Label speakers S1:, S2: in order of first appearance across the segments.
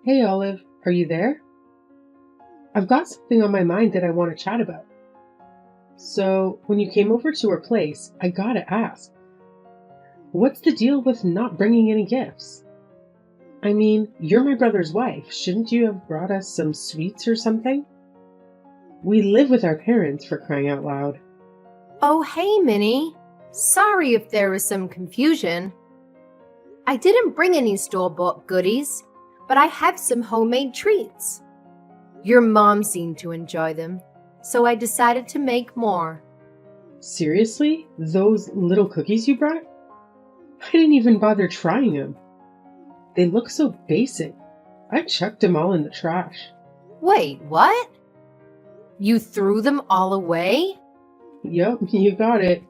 S1: Hey Olive, are you there? I've got something on my mind that I want to chat about. So, when you came over to our place, I gotta ask, what's the deal with not bringing any gifts? I mean, you're my brother's wife. Shouldn't you have brought us some sweets or something? We live with our parents, for crying out loud.
S2: Oh, hey, Minnie. Sorry if there was some confusion. I didn't bring any store-bought goodies, but I have some homemade treats. Your mom seemed to enjoy them, so I decided to make more.
S1: Seriously? Those little cookies you brought? I didn't even bother trying them. They look so basic. I chucked them all in the trash.
S2: Wait, what? You threw them all away?
S1: Yup, you got it.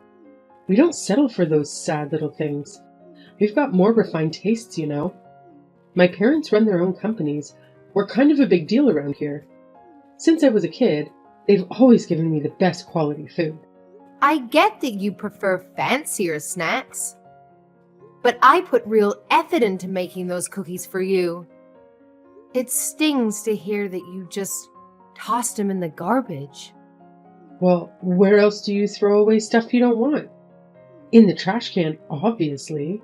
S1: We don't settle for those sad little things. We've got more refined tastes, you know. My parents run their own companies. We're kind of a big deal around here. Since I was a kid, they've always given me the best quality food.
S2: I get that you prefer fancier snacks, but I put real effort into making those cookies for you. It stings to hear that you just tossed them in the garbage.
S1: Well, where else do you throw away stuff you don't want? In the trash can, obviously.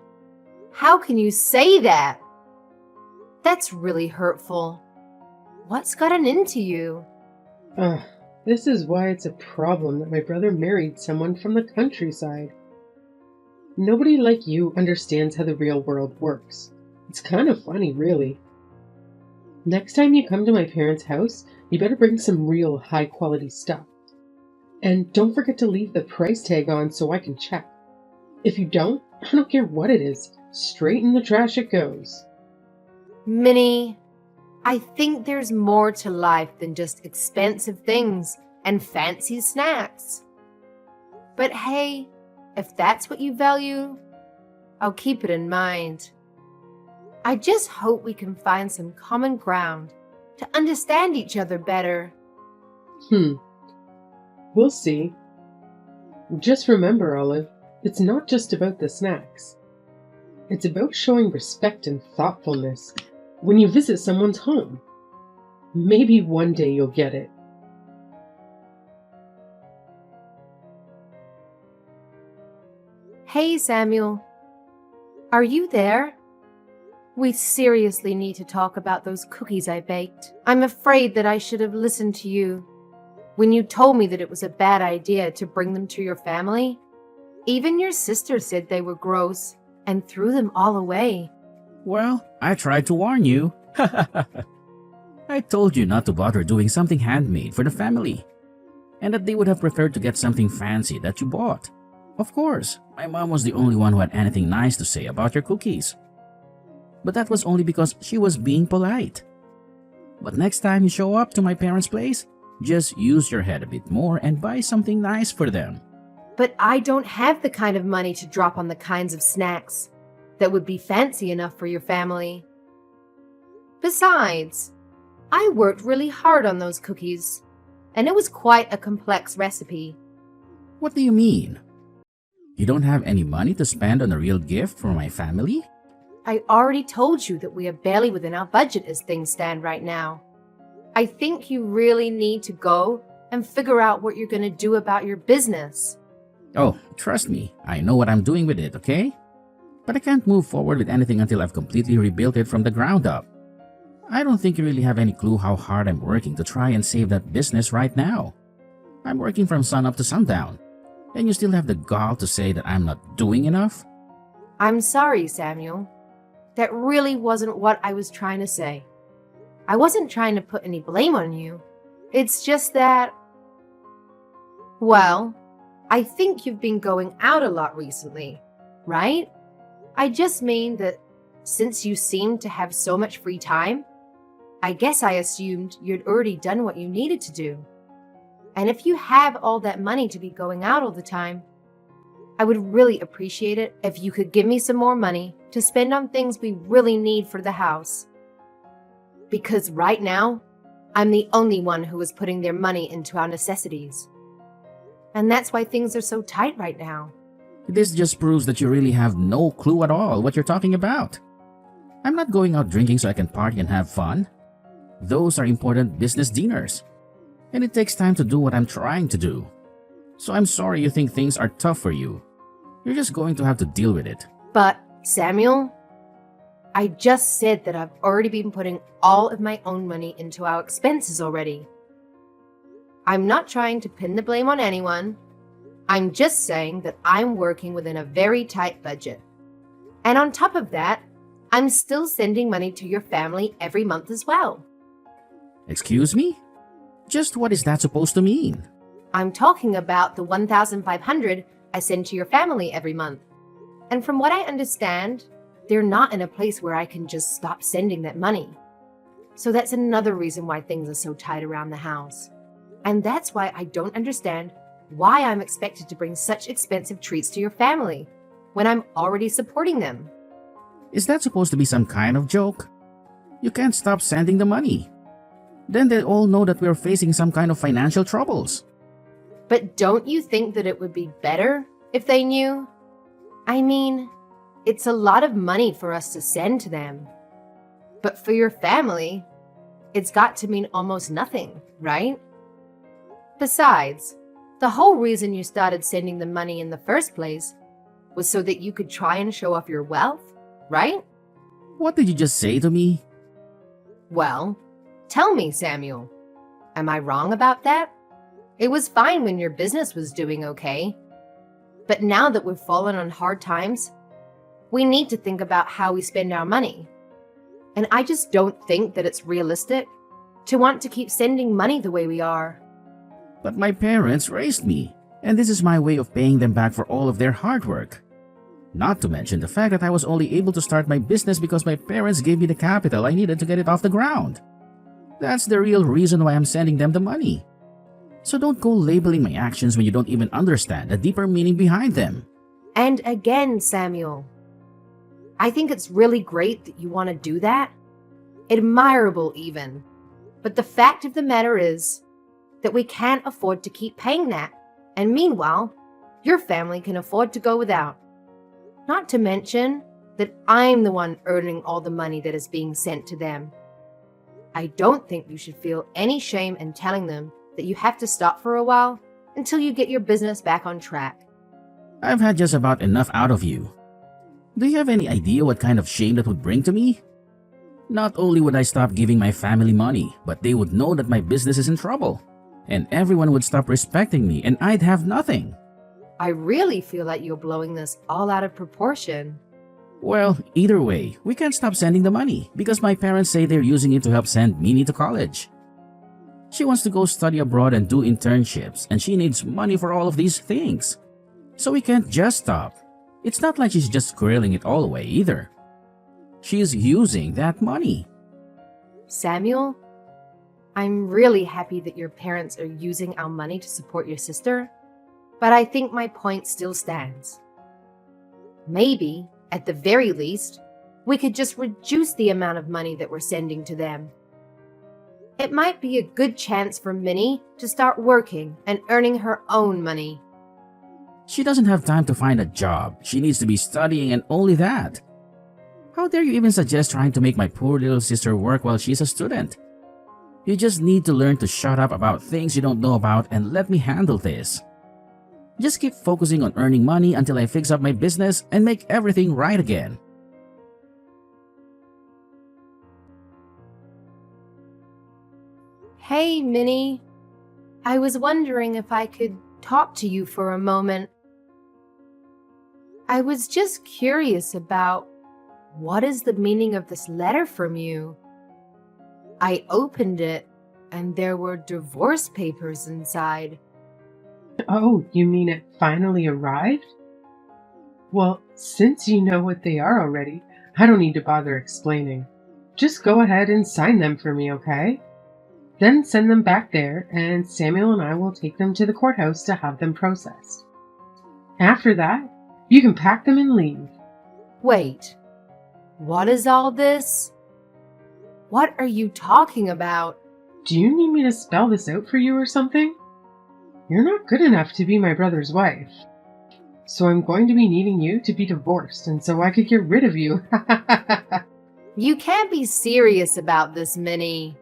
S2: How can you say that? That's really hurtful. What's gotten into you?
S1: Ugh, this is why it's a problem that my brother married someone from the countryside. Nobody like you understands how the real world works. It's kind of funny, really. Next time you come to my parents' house, you better bring some real high-quality stuff. And don't forget to leave the price tag on so I can check. If you don't, I don't care what it is. Straight in the trash it goes.
S2: Minnie, I think there's more to life than just expensive things and fancy snacks. But hey, if that's what you value, I'll keep it in mind. I just hope we can find some common ground to understand each other better.
S1: We'll see. Just remember, Olive, it's not just about the snacks. It's about showing respect and thoughtfulness when you visit someone's home. Maybe one day you'll get it.
S2: Hey, Samuel. Are you there? We seriously need to talk about those cookies I baked. I'm afraid that I should have listened to you. When you told me that it was a bad idea to bring them to your family, even your sister said they were gross and threw them all away.
S3: Well, I tried to warn you. I told you not to bother doing something handmade for the family, and that they would have preferred to get something fancy that you bought. Of course, my mom was the only one who had anything nice to say about your cookies. But that was only because she was being polite. But next time you show up to my parents' place, just use your head a bit more and buy something nice for them.
S2: But I don't have the kind of money to drop on the kinds of snacks that would be fancy enough for your family. Besides, I worked really hard on those cookies, and it was quite a complex recipe.
S3: What do you mean? You don't have any money to spend on a real gift for my family?
S2: I already told you that we are barely within our budget as things stand right now. I think you really need to go and figure out what you're going to do about your business.
S3: Oh, trust me, I know what I'm doing with it, okay? But I can't move forward with anything until I've completely rebuilt it from the ground up. I don't think you really have any clue how hard I'm working to try and save that business right now. I'm working from sunup to sundown, and you still have the gall to say that I'm not doing enough?
S2: I'm sorry, Samuel. That really wasn't what I was trying to say. I wasn't trying to put any blame on you. It's just that, well, I think you've been going out a lot recently, right? I just mean that since you seem to have so much free time, I guess I assumed you'd already done what you needed to do. And if you have all that money to be going out all the time, I would really appreciate it if you could give me some more money to spend on things we really need for the house. Because right now, I'm the only one who is putting their money into our necessities. And that's why things are so tight right now.
S3: This just proves that you really have no clue at all what you're talking about. I'm not going out drinking so I can party and have fun. Those are important business dinners. And it takes time to do what I'm trying to do. So I'm sorry you think things are tough for you. You're just going to have to deal with it.
S2: But, Samuel, I just said that I've already been putting all of my own money into our expenses already. I'm not trying to pin the blame on anyone. I'm just saying that I'm working within a very tight budget. And on top of that, I'm still sending money to your family every month as well.
S3: Excuse me? Just what is that supposed to mean?
S2: I'm talking about the $1,500 I send to your family every month. And from what I understand, they're not in a place where I can just stop sending that money. So that's another reason why things are so tight around the house. And that's why I don't understand why I'm expected to bring such expensive treats to your family when I'm already supporting them.
S3: Is that supposed to be some kind of joke? You can't stop sending the money. Then they all know that we're facing some kind of financial troubles.
S2: But don't you think that it would be better if they knew? I mean, it's a lot of money for us to send to them. But for your family, it's got to mean almost nothing, right? Besides, the whole reason you started sending the money in the first place was so that you could try and show off your wealth, right?
S3: What did you just say to me?
S2: Well, tell me, Samuel. Am I wrong about that? It was fine when your business was doing okay. But now that we've fallen on hard times, we need to think about how we spend our money. And I just don't think that it's realistic to want to keep sending money the way we are.
S3: But my parents raised me, and this is my way of paying them back for all of their hard work. Not to mention the fact that I was only able to start my business because my parents gave me the capital I needed to get it off the ground. That's the real reason why I'm sending them the money. So don't go labeling my actions when you don't even understand the deeper meaning behind them.
S2: And again, Samuel, I think it's really great that you want to do that. Admirable even. But the fact of the matter is that we can't afford to keep paying that. And meanwhile, your family can afford to go without. Not to mention that I'm the one earning all the money that is being sent to them. I don't think you should feel any shame in telling them that you have to stop for a while until you get your business back on track.
S3: I've had just about enough out of you. Do you have any idea what kind of shame that would bring to me? Not only would I stop giving my family money, but they would know that my business is in trouble. And everyone would stop respecting me and I'd have nothing.
S2: I really feel like you're blowing this all out of proportion.
S3: Well, either way, we can't stop sending the money because my parents say they're using it to help send Minnie to college. She wants to go study abroad and do internships, and she needs money for all of these things. So we can't just stop. It's not like she's just squirreling it all away either. She's using that money.
S2: Samuel, I'm really happy that your parents are using our money to support your sister, but I think my point still stands. Maybe, at the very least, we could just reduce the amount of money that we're sending to them. It might be a good chance for Minnie to start working and earning her own money.
S3: She doesn't have time to find a job. She needs to be studying and only that. How dare you even suggest trying to make my poor little sister work while she's a student? You just need to learn to shut up about things you don't know about and let me handle this. Just keep focusing on earning money until I fix up my business and make everything right again.
S2: Hey, Minnie. I was wondering if I could talk to you for a moment. I was just curious about what is the meaning of this letter from you? I opened it and there were divorce papers inside.
S1: Oh, you mean it finally arrived? Well, since you know what they are already, I don't need to bother explaining. Just go ahead and sign them for me, okay? Then send them back there, and Samuel and I will take them to the courthouse to have them processed. After that, you can pack them and leave.
S2: Wait, what is all this? What are you talking about?
S1: Do you need me to spell this out for you or something? You're not good enough to be my brother's wife. So I'm going to be needing you to be divorced, and so I could get rid of you.
S2: You can't be serious about this, Minnie.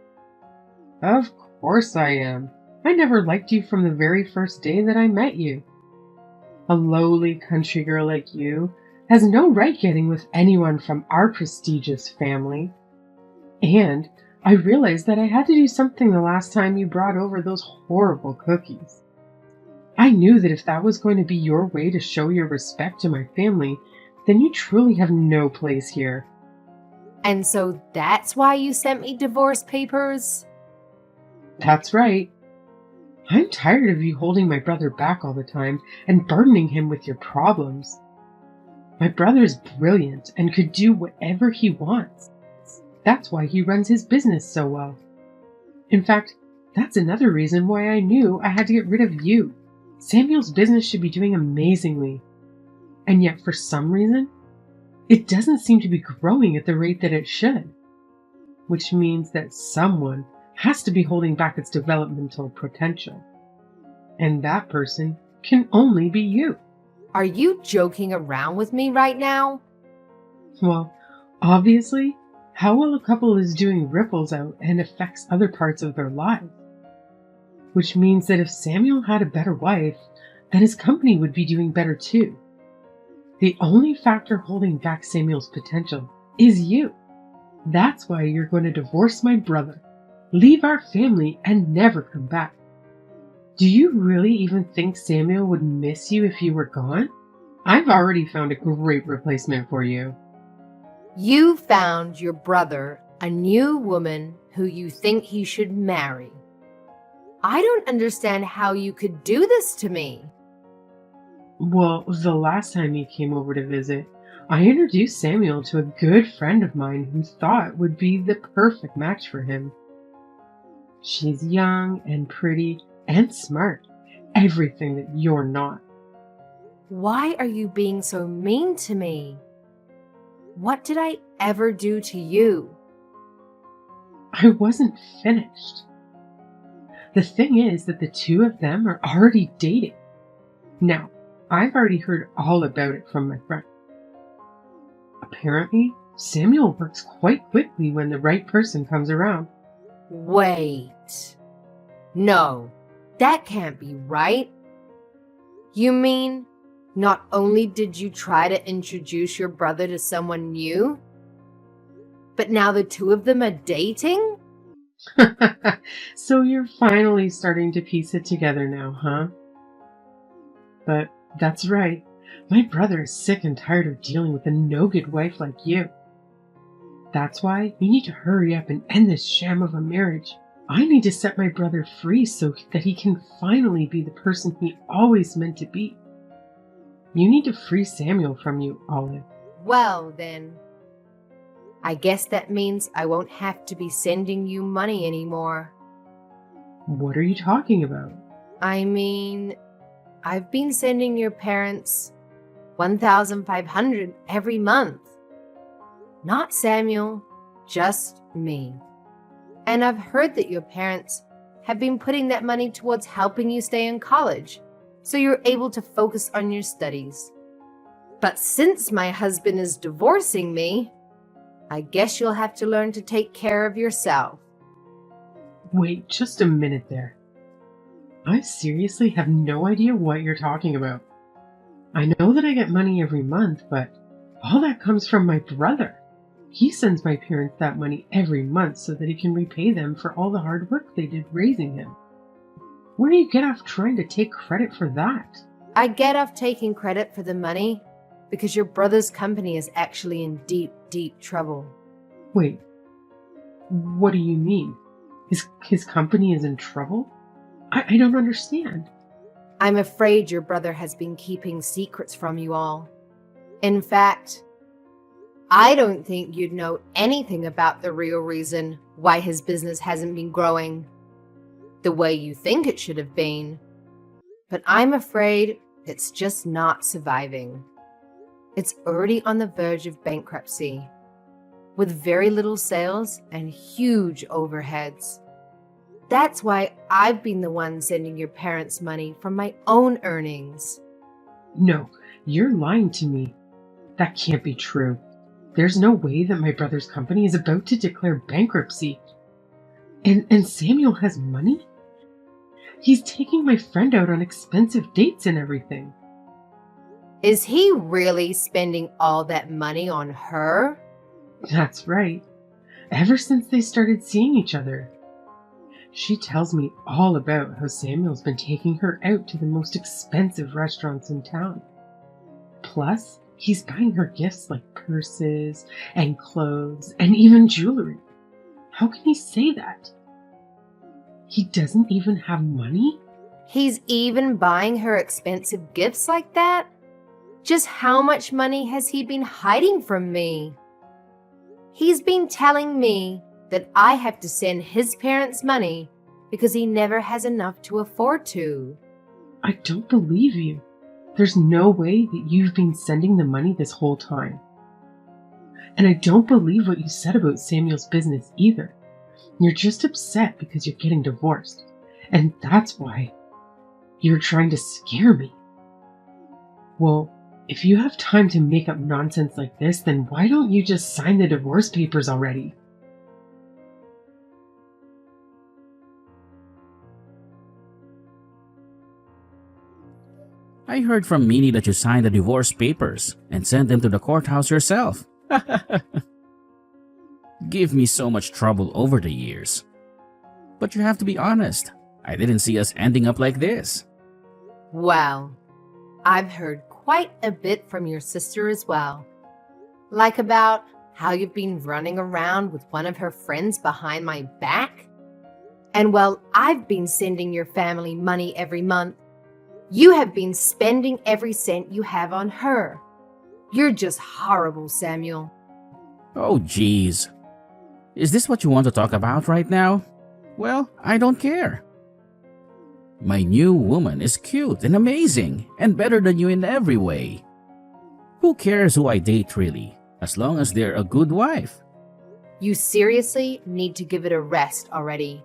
S1: Of course I am. I never liked you from the very first day that I met you. A lowly country girl like you has no right getting with anyone from our prestigious family. And I realized that I had to do something the last time you brought over those horrible cookies. I knew that if that was going to be your way to show your respect to my family, then you truly have no place here.
S2: And so that's why you sent me divorce papers?
S1: That's right. I'm tired of you holding my brother back all the time and burdening him with your problems. My brother is brilliant and could do whatever he wants. That's why he runs his business so well. In fact, that's another reason why I knew I had to get rid of you. Samuel's business should be doing amazingly. And yet, for some reason, it doesn't seem to be growing at the rate that it should. Which means that someone has to be holding back its developmental potential. And that person can only be you.
S2: Are you joking around with me right now?
S1: Well, obviously, how well a couple is doing ripples out and affects other parts of their lives. Which means that if Samuel had a better wife, then his company would be doing better too. The only factor holding back Samuel's potential is you. That's why you're going to divorce my brother, leave our family, and never come back. Do you really even think Samuel would miss you if you were gone? I've already found a great replacement for you.
S2: You found your brother a new woman who you think he should marry. I don't understand how you could do this to me.
S1: Well, the last time you came over to visit, I introduced Samuel to a good friend of mine who thought would be the perfect match for him. She's young and pretty and smart, everything that you're not.
S2: Why are you being so mean to me? What did I ever do to you?
S1: I wasn't finished. The thing is that the two of them are already dating. Now, I've already heard all about it from my friend. Apparently, Samuel works quite quickly when the right person comes around.
S2: Wait. No, that can't be right. You mean not only did you try to introduce your brother to someone new, but now the two of them are dating?
S1: So you're finally starting to piece it together now, huh? But that's right. My brother is sick and tired of dealing with a no-good wife like you. That's why you need to hurry up and end this sham of a marriage. I need to set my brother free so that he can finally be the person he always meant to be. You need to free Samuel from you, Olive.
S2: Well, then, I guess that means I won't have to be sending you money anymore.
S1: What are you talking about?
S2: I mean, I've been sending your parents $1,500 every month. Not Samuel, just me. And I've heard that your parents have been putting that money towards helping you stay in college, so you're able to focus on your studies. But since my husband is divorcing me, I guess you'll have to learn to take care of yourself.
S1: Wait just a minute there. I seriously have no idea what you're talking about. I know that I get money every month, but all that comes from my brother. He sends my parents that money every month so that he can repay them for all the hard work they did raising him. Where do you get off trying to take credit for that?
S2: I get off taking credit for the money because your brother's company is actually in deep, deep trouble.
S1: Wait, what do you mean? His company is in trouble? I don't understand.
S2: I'm afraid your brother has been keeping secrets from you all. In fact, I don't think you'd know anything about the real reason why his business hasn't been growing the way you think it should have been. But I'm afraid it's just not surviving. It's already on the verge of bankruptcy, with very little sales and huge overheads. That's why I've been the one sending your parents money from my own earnings.
S1: No, you're lying to me. That can't be true. There's no way that my brother's company is about to declare bankruptcy. And Samuel has money? He's taking my friend out on expensive dates and everything.
S2: Is he really spending all that money on her?
S1: That's right. Ever since they started seeing each other. She tells me all about how Samuel's been taking her out to the most expensive restaurants in town. Plus, he's buying her gifts like purses and clothes and even jewelry. How can he say that? He doesn't even have money?
S2: He's even buying her expensive gifts like that? Just how much money has he been hiding from me? He's been telling me that I have to send his parents money because he never has enough to afford to.
S1: I don't believe you. There's no way that you've been sending the money this whole time. And I don't believe what you said about Samuel's business either. You're just upset because you're getting divorced. And that's why you're trying to scare me. Well, if you have time to make up nonsense like this, then why don't you just sign the divorce papers already?
S3: I heard from Minnie that you signed the divorce papers and sent them to the courthouse yourself. Give me so much trouble over the years. But you have to be honest. I didn't see us ending up like this.
S2: Well, I've heard quite a bit from your sister as well. Like about how you've been running around with one of her friends behind my back. And while I've been sending your family money every month, you have been spending every cent you have on her. You're just horrible, Samuel.
S3: Oh, geez. Is this what you want to talk about right now? Well, I don't care. My new woman is cute and amazing and better than you in every way. Who cares who I date really, as long as they're a good wife?
S2: You seriously need to give it a rest already.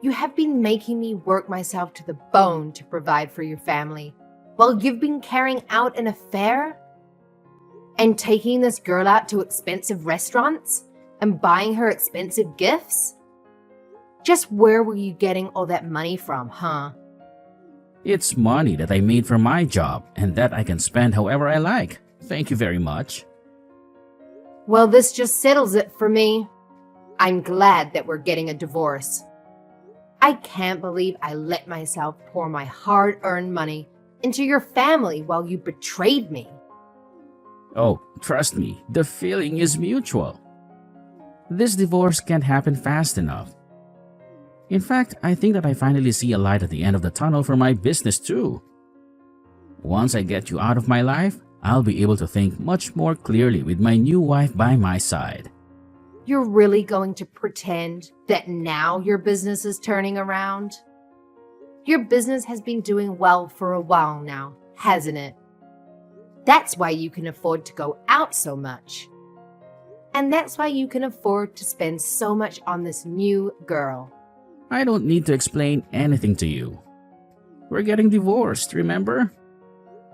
S2: You have been making me work myself to the bone to provide for your family, while you've been carrying out an affair and taking this girl out to expensive restaurants and buying her expensive gifts? Just where were you getting all that money from, huh?
S3: It's money that I made from my job and that I can spend however I like. Thank you very much.
S2: Well, this just settles it for me. I'm glad that we're getting a divorce. I can't believe I let myself pour my hard-earned money into your family while you betrayed me.
S3: Oh, trust me, the feeling is mutual. This divorce can't happen fast enough. In fact, I think that I finally see a light at the end of the tunnel for my business too. Once I get you out of my life, I'll be able to think much more clearly with my new wife by my side.
S2: You're really going to pretend that now your business is turning around? Your business has been doing well for a while now, hasn't it? That's why you can afford to go out so much. And that's why you can afford to spend so much on this new girl.
S3: I don't need to explain anything to you. We're getting divorced, remember?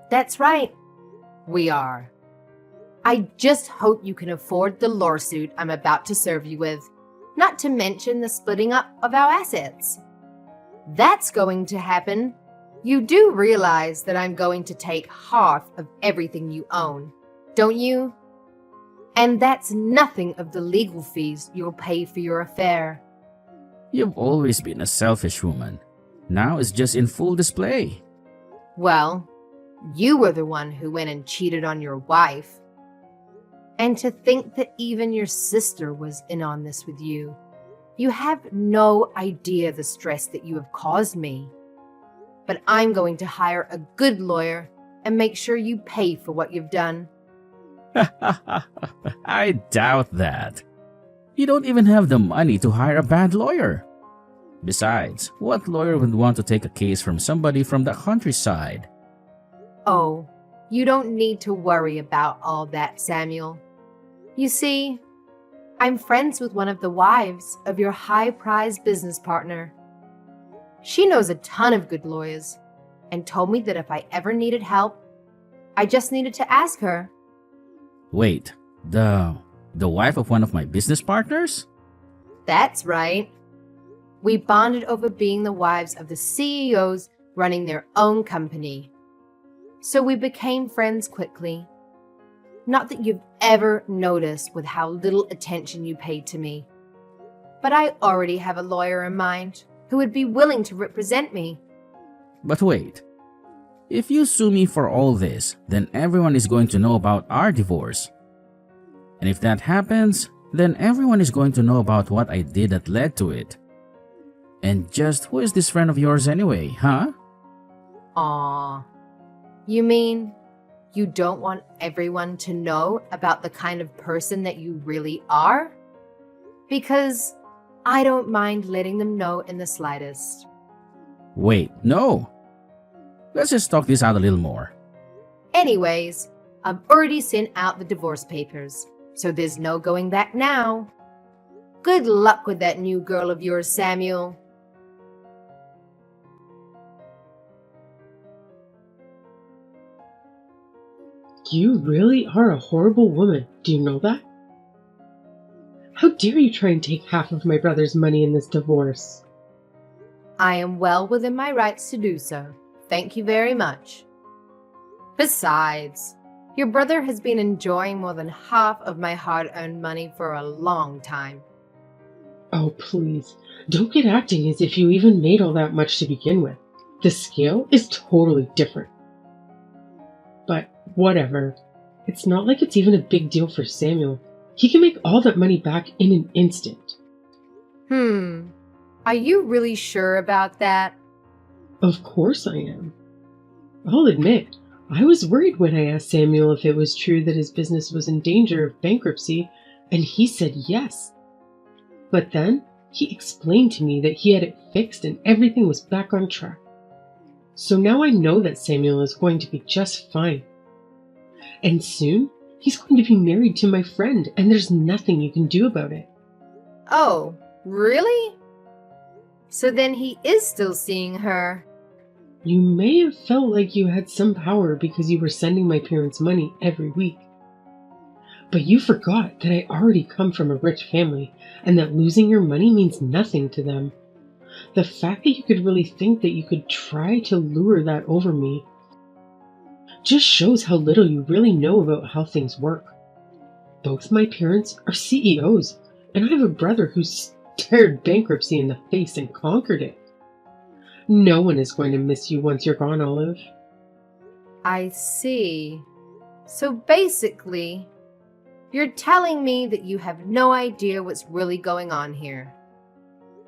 S2: That's right. We are. I just hope you can afford the lawsuit I'm about to serve you with, not to mention the splitting up of our assets. That's going to happen. You do realize that I'm going to take half of everything you own, don't you? And that's nothing of the legal fees you'll pay for your affair.
S3: You've always been a selfish woman. Now it's just in full display.
S2: Well, you were the one who went and cheated on your wife. And to think that even your sister was in on this with you. You have no idea the stress that you have caused me. But I'm going to hire a good lawyer and make sure you pay for what you've done.
S3: I doubt that. You don't even have the money to hire a bad lawyer. Besides, what lawyer would want to take a case from somebody from the countryside?
S2: Oh, you don't need to worry about all that, Samuel. You see, I'm friends with one of the wives of your high-priced business partner. She knows a ton of good lawyers and told me that if I ever needed help, I just needed to ask her.
S3: Wait, The the wife of one of my business partners?
S2: That's right. We bonded over being the wives of the CEOs running their own company. So we became friends quickly. Not that you've ever noticed with how little attention you paid to me. But I already have a lawyer in mind who would be willing to represent me.
S3: But wait. If you sue me for all this, then everyone is going to know about our divorce. And if that happens, then everyone is going to know about what I did that led to it. And just who is this friend of yours anyway, huh?
S2: Aw. You mean you don't want everyone to know about the kind of person that you really are? Because I don't mind letting them know in the slightest.
S3: Wait, no. Let's just talk this out a little more.
S2: Anyways, I've already sent out the divorce papers, so there's no going back now. Good luck with that new girl of yours, Samuel.
S1: You really are a horrible woman. Do you know that? How dare you try and take half of my brother's money in this divorce?
S2: I am well within my rights to do so. Thank you very much. Besides, your brother has been enjoying more than half of my hard-earned money for a long time.
S1: Oh, please. Don't get acting as if you even made all that much to begin with. The scale is totally different. But whatever. It's not like it's even a big deal for Samuel. He can make all that money back in an instant.
S2: Are you really sure about that?
S1: Of course I am. I'll admit, I was worried when I asked Samuel if it was true that his business was in danger of bankruptcy, and he said yes. But then he explained to me that he had it fixed and everything was back on track. So now I know that Samuel is going to be just fine. And soon, he's going to be married to my friend, and there's nothing you can do about it.
S2: Oh, really? So then he is still seeing her.
S1: You may have felt like you had some power because you were sending my parents money every week. But you forgot that I already come from a rich family, and that losing your money means nothing to them. The fact that you could really think that you could try to lure that over me just shows how little you really know about how things work. Both my parents are CEOs, and I have a brother who stared bankruptcy in the face and conquered it. No one is going to miss you once you're gone, Olive.
S2: I see. So basically, you're telling me that you have no idea what's really going on here.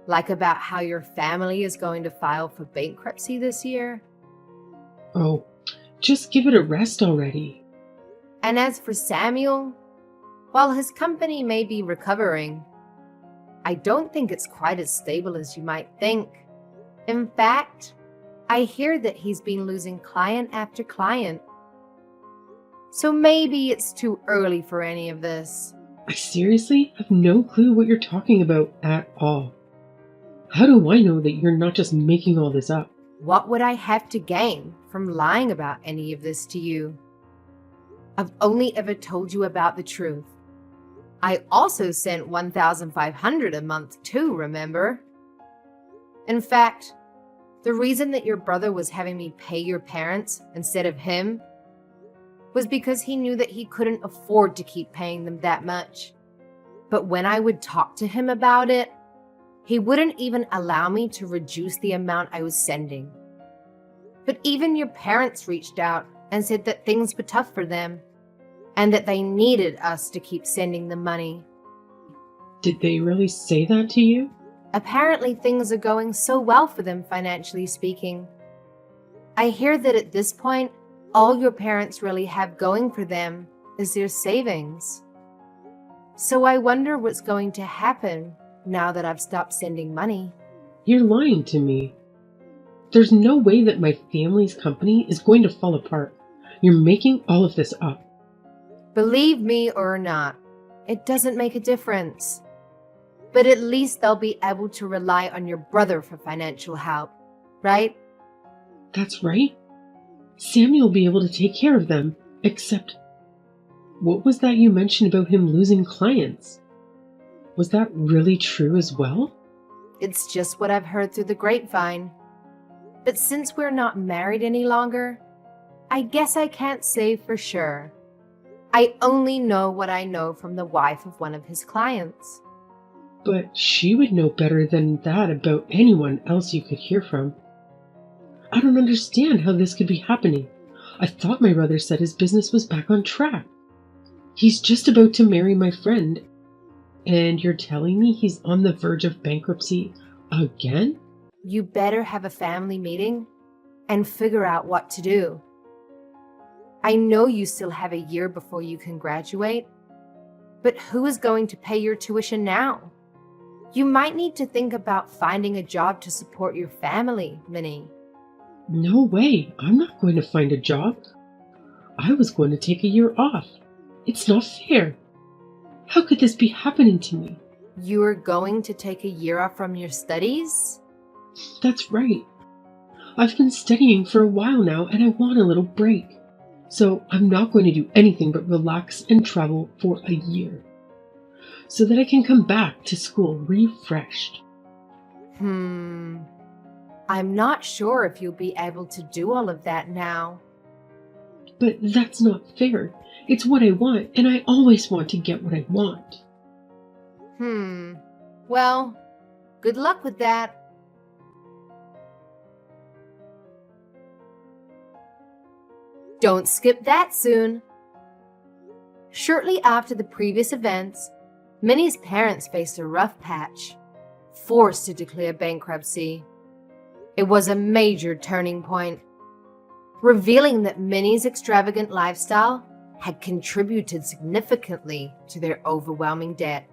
S2: Like about how your family is going to file for bankruptcy this year?
S1: Oh, just give it a rest already.
S2: And as for Samuel, while his company may be recovering, I don't think it's quite as stable as you might think. In fact, I hear that he's been losing client after client. So maybe it's too early for any of this.
S1: I seriously have no clue what you're talking about at all. How do I know that you're not just making all this up?
S2: What would I have to gain from lying about any of this to you? I've only ever told you about the truth. I also sent $1,500 a month too, remember? In fact, the reason that your brother was having me pay your parents instead of him was because he knew that he couldn't afford to keep paying them that much. But when I would talk to him about it, he wouldn't even allow me to reduce the amount I was sending. But even your parents reached out and said that things were tough for them and that they needed us to keep sending them money.
S1: Did they really say that to you?
S2: Apparently things are going so well for them financially speaking. I hear that at this point, all your parents really have going for them is their savings. So I wonder what's going to happen now that I've stopped sending money.
S1: You're lying to me. There's no way that my family's company is going to fall apart. You're making all of this up.
S2: Believe me or not, it doesn't make a difference. But at least they'll be able to rely on your brother for financial help, right?
S1: That's right. Sammy will be able to take care of them, except what was that you mentioned about him losing clients? Was that really true as well?
S2: It's just what I've heard through the grapevine. But since we're not married any longer, I guess I can't say for sure. I only know what I know from the wife of one of his clients.
S1: But she would know better than that about anyone else you could hear from. I don't understand how this could be happening. I thought my brother said his business was back on track. He's just about to marry my friend, and you're telling me he's on the verge of bankruptcy again?
S2: You better have a family meeting and figure out what to do. I know you still have a year before you can graduate, but who is going to pay your tuition now? You might need to think about finding a job to support your family, Minnie.
S1: No way, I'm not going to find a job. I was going to take a year off. It's not fair. How could this be happening to me?
S2: You are going to take a year off from your studies?
S1: That's right. I've been studying for a while now and I want a little break. So I'm not going to do anything but relax and travel for a year, so that I can come back to school refreshed.
S2: I'm not sure if you'll be able to do all of that now.
S1: But that's not fair. It's what I want, and I always want to get what I want.
S2: Well, good luck with that. Don't skip that soon. Shortly after the previous events, Minnie's parents faced a rough patch, forced to declare bankruptcy. It was a major turning point, revealing that Minnie's extravagant lifestyle had contributed significantly to their overwhelming debt.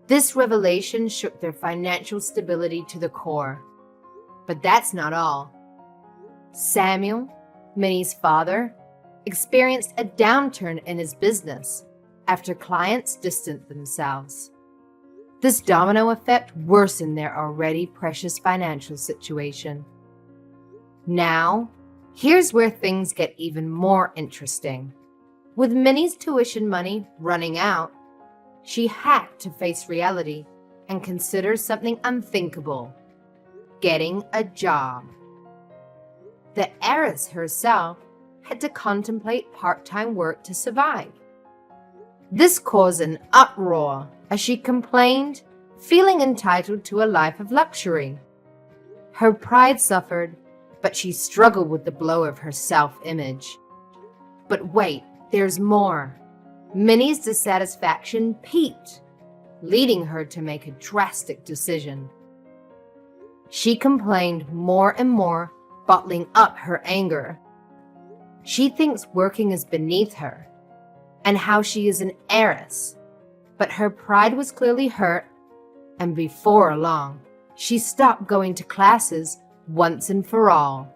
S2: This revelation shook their financial stability to the core. But that's not all. Samuel, Minnie's father, experienced a downturn in his business after clients distanced themselves. This domino effect worsened their already precious financial situation. Now, here's where things get even more interesting. With Minnie's tuition money running out, she had to face reality and consider something unthinkable: getting a job. The heiress herself had to contemplate part-time work to survive. This caused an uproar as she complained, feeling entitled to a life of luxury. Her pride suffered, but she struggled with the blow of her self-image. But wait, there's more. Minnie's dissatisfaction peaked, leading her to make a drastic decision. She complained more and more, bottling up her anger. She thinks working is beneath her, and how she is an heiress. But her pride was clearly hurt, and before long, she stopped going to classes once and for all.